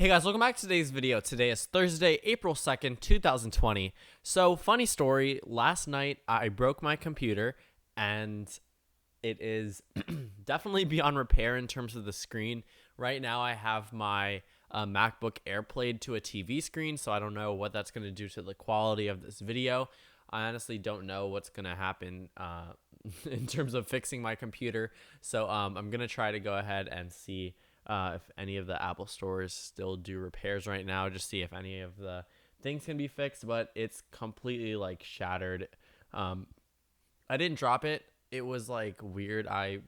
Hey guys, welcome back to today's video. Today is Thursday, April 2nd, 2020. So, funny story, last night I broke my computer and it is definitely beyond repair in terms of the screen. Right now I have my MacBook Air played to a TV screen, so I don't know what that's going to do to the quality of this video. I honestly don't know what's going to happen in terms of fixing my computer. So I'm going to try to go ahead and see if any of the Apple stores still do repairs right now, just see if any of the things can be fixed, but it's completely like shattered. I didn't drop it. It was like weird. I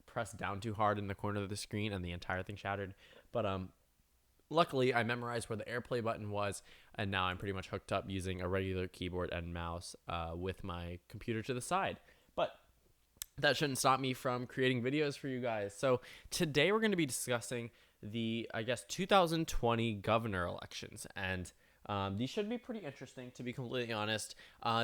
pressed down too hard in the corner of the screen and the entire thing shattered. But luckily I memorized where the AirPlay button was, and now I'm pretty much hooked up using a regular keyboard and mouse with my computer to the side. But that shouldn't stop me from creating videos for you guys. So today we're going to be discussing the, 2020 governor elections. And these should be pretty interesting, to be completely honest.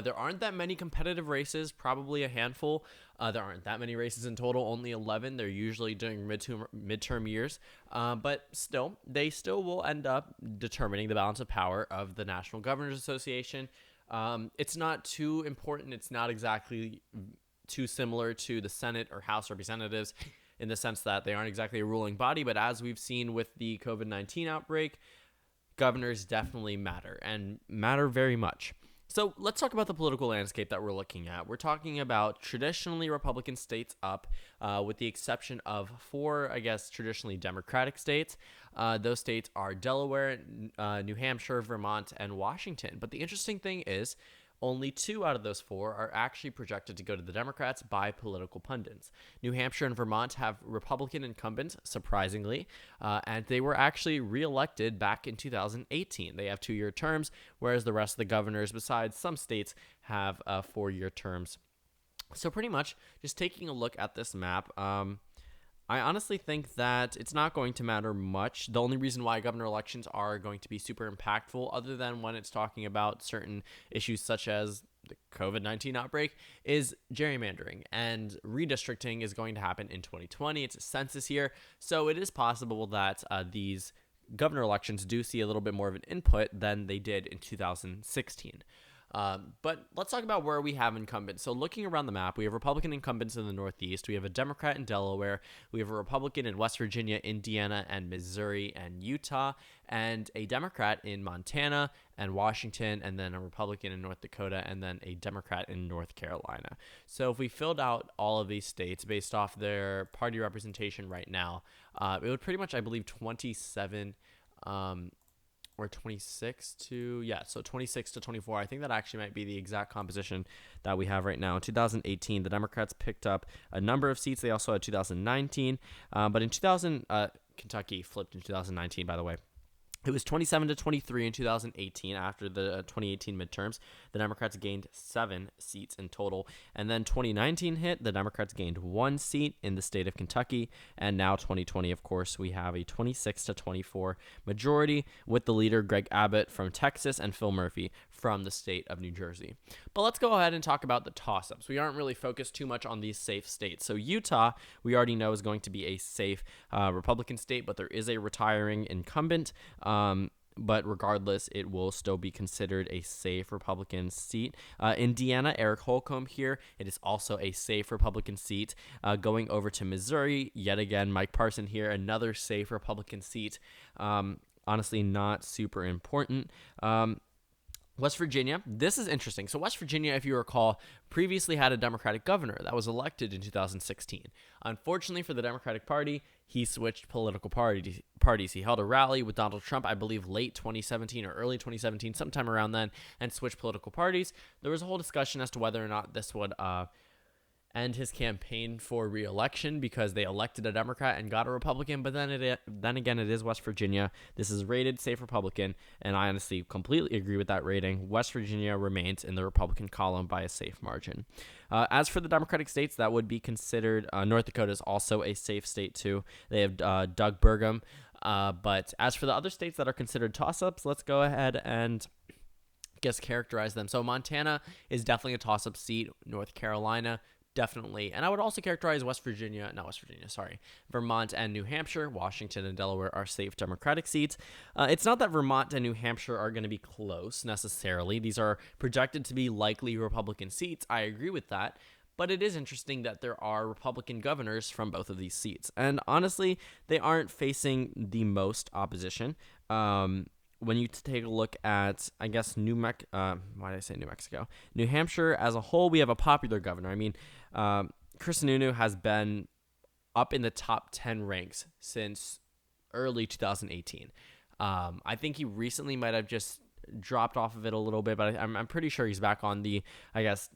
There aren't that many competitive races, probably a handful. There aren't that many races in total, only 11. They're usually during midterm years. But still, they still will end up determining the balance of power of the National Governors Association. It's not too important. It's not exactly too similar to the Senate or House Representatives in the sense that they aren't exactly a ruling body. But as we've seen with the COVID-19 outbreak, governors definitely matter and matter very much. So let's talk about the political landscape that we're looking at. We're talking about traditionally Republican states with the exception of four, traditionally Democratic states. Those states are Delaware, New Hampshire, Vermont, and Washington. But the interesting thing is, only two out of those four are actually projected to go to the Democrats by political pundits. New Hampshire and Vermont have Republican incumbents, surprisingly, and they were actually reelected back in 2018. They have 2-year terms, whereas the rest of the governors, besides some states, have 4-year terms. So pretty much, just taking a look at this map, I honestly think that it's not going to matter much. The only reason why governor elections are going to be super impactful, other than when it's talking about certain issues such as the COVID-19 outbreak, is gerrymandering. And redistricting is going to happen in 2020. It's a census year. So it is possible that these governor elections do see a little bit more of an input than they did in 2016. But let's talk about where we have incumbents. So looking around the map, we have Republican incumbents in the Northeast. We have a Democrat in Delaware. We have a Republican in West Virginia, Indiana, and Missouri, and Utah, and a Democrat in Montana and Washington, and then a Republican in North Dakota, and then a Democrat in North Carolina. So if we filled out all of these states based off their party representation right now, it would pretty much, I believe, 27 or 26 to, so 26 to 24. I think that actually might be the exact composition that we have right now. In 2018, the Democrats picked up a number of seats. They also had 2019, but in Kentucky flipped in 2019, by the way. It was 27 to 23 in 2018 after the 2018 midterms. The Democrats gained 7 seats in total. And then 2019 hit. The Democrats gained 1 seat in the state of Kentucky. And now 2020, of course, we have a 26 to 24 majority with the leader Greg Abbott from Texas and Phil Murphy from the state of New Jersey. But let's go ahead and talk about the toss-ups. We aren't really focused too much on these safe states. So Utah, we already know, is going to be a safe Republican state, but there is a retiring incumbent. But regardless, it will still be considered a safe Republican seat. Indiana, Eric Holcomb here. It is also a safe Republican seat. Going over to Missouri, yet again, Mike Parson here, another safe Republican seat. Honestly, not super important. West Virginia, this is interesting. So West Virginia, if you recall, previously had a Democratic governor that was elected in 2016. Unfortunately for the Democratic Party, he switched political parties. He held a rally with Donald Trump, I believe late 2017 or early 2017, sometime around then, and switched political parties. There was a whole discussion as to whether or not this would end his campaign for re-election because they elected a Democrat and got a Republican. But then again, it is West Virginia. This is rated safe Republican, and I honestly completely agree with that rating. West Virginia remains in the Republican column by a safe margin. As for the Democratic states, that would be considered North Dakota is also a safe state too. They have Doug Burgum. But as for the other states that are considered toss-ups, let's go ahead and characterize them. So Montana is definitely a toss-up seat. North Carolina, definitely. And I would also characterize Vermont and New Hampshire. Washington and Delaware are safe Democratic seats. It's not that Vermont and New Hampshire are going to be close necessarily. These are projected to be likely Republican seats. I agree with that. But it is interesting that there are Republican governors from both of these seats. And honestly, they aren't facing the most opposition. When you take a look at, I guess, why did I say New Mexico? New Hampshire as a whole, we have a popular governor. I mean, Chris Sununu has been up in the top 10 ranks since early 2018. I think he recently might have just dropped off of it a little bit, but I'm pretty sure he's back on the, I guess,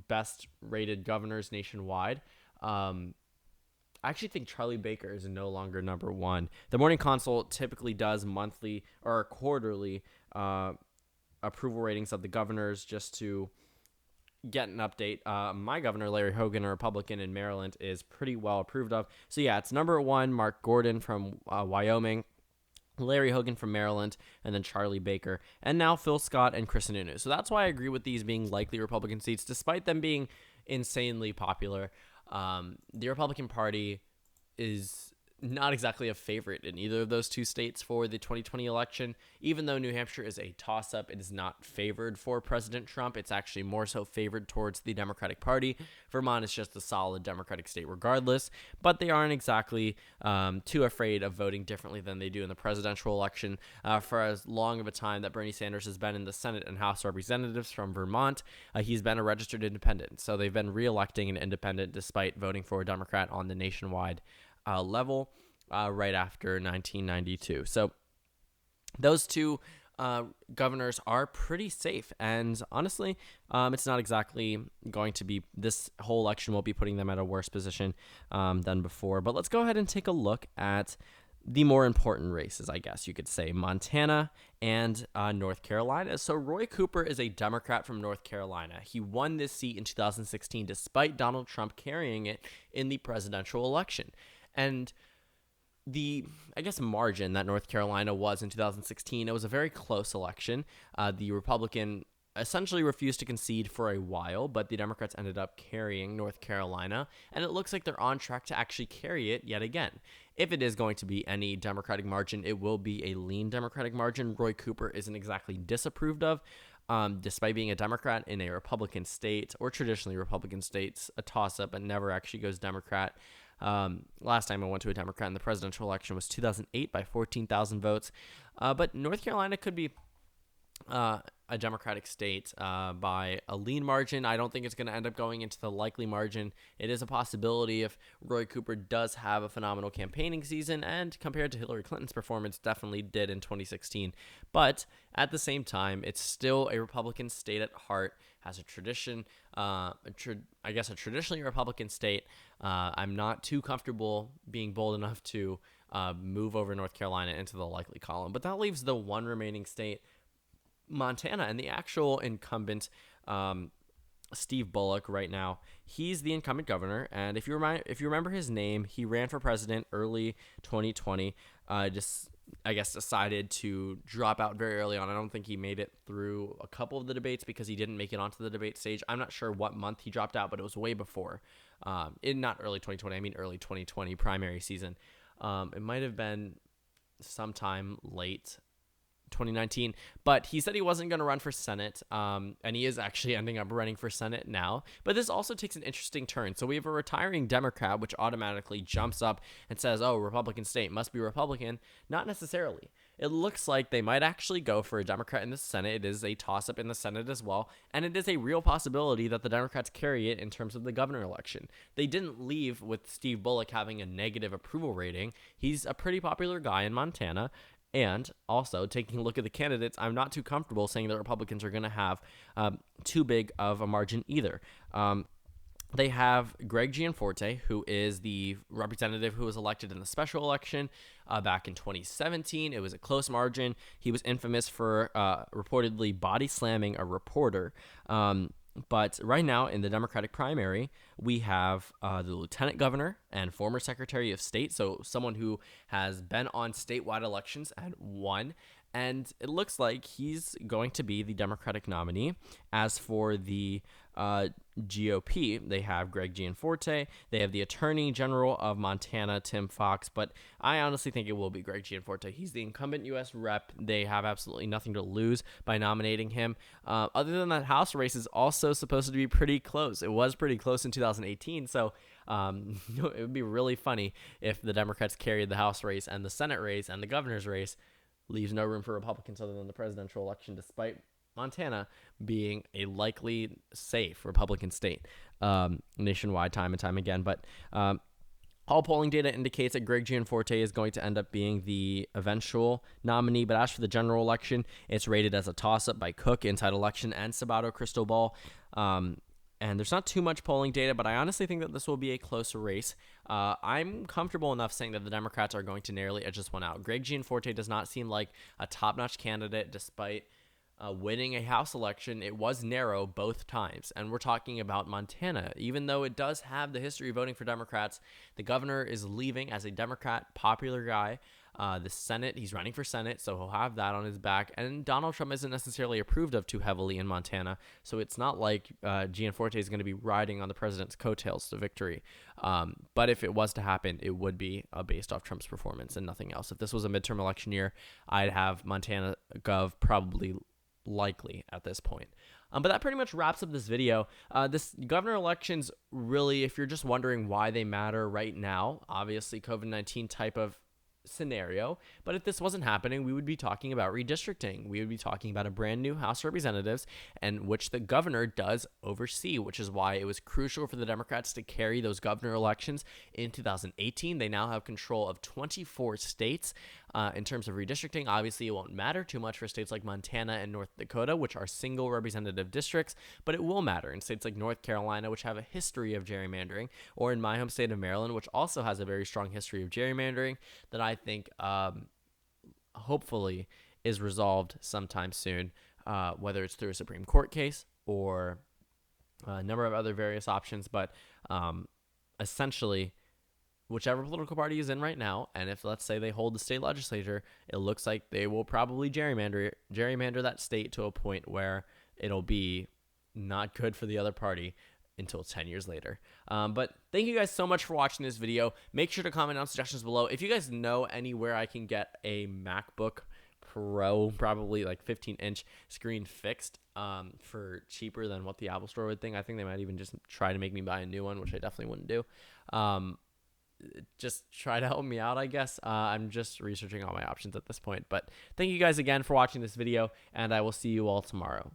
best rated governors nationwide. I actually think Charlie Baker is no longer number one. The Morning Consult typically does monthly or quarterly approval ratings of the governors just to get an update. My governor, Larry Hogan, a Republican in Maryland, is pretty well approved of. So yeah, it's number one, Mark Gordon from Wyoming, Larry Hogan from Maryland, and then Charlie Baker, and now Phil Scott and Chris Sununu. So that's why I agree with these being likely Republican seats, despite them being insanely popular. The Republican Party is not exactly a favorite in either of those two states for the 2020 election. Even though New Hampshire is a toss-up, it is not favored for President Trump. It's actually more so favored towards the Democratic Party. Vermont is just a solid Democratic state regardless, but they aren't exactly too afraid of voting differently than they do in the presidential election. For as long of a time that Bernie Sanders has been in the Senate and House of Representatives from Vermont, he's been a registered independent. So they've been re-electing an independent despite voting for a Democrat on the nationwide level right after 1992. So those two governors are pretty safe, and honestly, it's not exactly going to be, this whole election won't be putting them at a worse position than before. But let's go ahead and take a look at the more important races, I guess you could say, Montana and North Carolina. So Roy Cooper is a Democrat from North Carolina. He won this seat in 2016 despite Donald Trump carrying it in the presidential election. And the, I guess, margin that North Carolina was in 2016, it was a very close election. The Republican essentially refused to concede for a while, but the Democrats ended up carrying North Carolina, and it looks like they're on track to actually carry it yet again. If it is going to be any Democratic margin, it will be a lean Democratic margin. Roy Cooper isn't exactly disapproved of, despite being a Democrat in a Republican state, or traditionally Republican states, a toss-up, and never actually goes Democrat. Last time I went to a Democrat in the presidential election was 2008 by 14,000 votes. But North Carolina could be a Democratic state by a lean margin. I don't think it's going to end up going into the likely margin. It is a possibility if Roy Cooper does have a phenomenal campaigning season, and compared to Hillary Clinton's performance, definitely did in 2016. But at the same time, it's still a Republican state at heart, has a tradition, I guess a traditionally Republican state. I'm not too comfortable being bold enough to move over North Carolina into the likely column. But that leaves the one remaining state, Montana, and the actual incumbent, Steve Bullock, right now. He's the incumbent governor, and if you remember his name, he ran for president early 2020. I guess decided to drop out very early on. I don't think he made it through a couple of the debates because he didn't make it onto the debate stage. I'm not sure what month he dropped out, but it was way before. Not early 2020. I mean early 2020 primary season. It might have been sometime late 2019, but he said he wasn't going to run for Senate, and he is actually ending up running for Senate now. But this also takes an interesting turn. So we have a retiring Democrat, which automatically jumps up and says, oh, Republican state must be Republican. Not necessarily. It looks like they might actually go for a Democrat in the Senate. It is a toss-up in the Senate as well, and it is a real possibility that the Democrats carry it in terms of the governor election. They didn't leave with Steve Bullock having a negative approval rating. He's a pretty popular guy in Montana. And also, taking a look at the candidates, I'm not too comfortable saying that Republicans are going to have too big of a margin either. They have Greg Gianforte, who is the representative who was elected in the special election back in 2017. It was a close margin. He was infamous for reportedly body slamming a reporter. But right now in the Democratic primary, we have the lieutenant governor and former secretary of state, so someone who has been on statewide elections and won, and it looks like he's going to be the Democratic nominee. As for the GOP. They have Greg Gianforte. They have the Attorney General of Montana, Tim Fox. But I honestly think it will be Greg Gianforte. He's the incumbent U.S. rep. They have absolutely nothing to lose by nominating him. Other than that, House race is also supposed to be pretty close. It was pretty close in 2018, so it would be really funny if the Democrats carried the House race and the Senate race and the governor's race. Leaves no room for Republicans other than the presidential election, despite Montana being a likely safe Republican state nationwide time and time again. But all polling data indicates that Greg Gianforte is going to end up being the eventual nominee. But as for the general election, it's rated as a toss-up by Cook, Inside Election, and Sabato Crystal Ball. And there's not too much polling data, but I honestly think that this will be a close race. I'm comfortable enough saying that the Democrats are going to narrowly edge this one out. Greg Gianforte does not seem like a top-notch candidate despite winning a House election. It was narrow both times, and we're talking about Montana. Even though it does have the history of voting for Democrats, the governor is leaving as a Democrat popular guy. The Senate, he's running for Senate, so he'll have that on his back. And Donald Trump isn't necessarily approved of too heavily in Montana, so it's not like Gianforte is going to be riding on the president's coattails to victory. But if it was to happen, it would be based off Trump's performance and nothing else. If this was a midterm election year, I'd have Montana Gov probably likely at this point. But that pretty much wraps up this video. This governor elections, really, if you're just wondering why they matter right now, obviously COVID-19 type of scenario, but if this wasn't happening, we would be talking about redistricting. We would be talking about a brand new House of Representatives, and which the governor does oversee, which is why it was crucial for the Democrats to carry those governor elections in 2018. They now have control of 24 states. In terms of redistricting, obviously it won't matter too much for states like Montana and North Dakota, which are single representative districts, but it will matter in states like North Carolina, which have a history of gerrymandering, or in my home state of Maryland, which also has a very strong history of gerrymandering that I think hopefully is resolved sometime soon, whether it's through a Supreme Court case or a number of other various options. But essentially, whichever political party is in right now, and if, let's say, they hold the state legislature, it looks like they will probably gerrymander that state to a point where it'll be not good for the other party until 10 years later. But thank you guys so much for watching this video. Make sure to comment down suggestions below. If you guys know anywhere I can get a MacBook Pro, probably like 15-inch screen fixed for cheaper than what the Apple Store would think, I think they might even just try to make me buy a new one, which I definitely wouldn't do. Just try to help me out, I guess. I'm just researching all my options at this point. But thank you guys again for watching this video, and I will see you all tomorrow.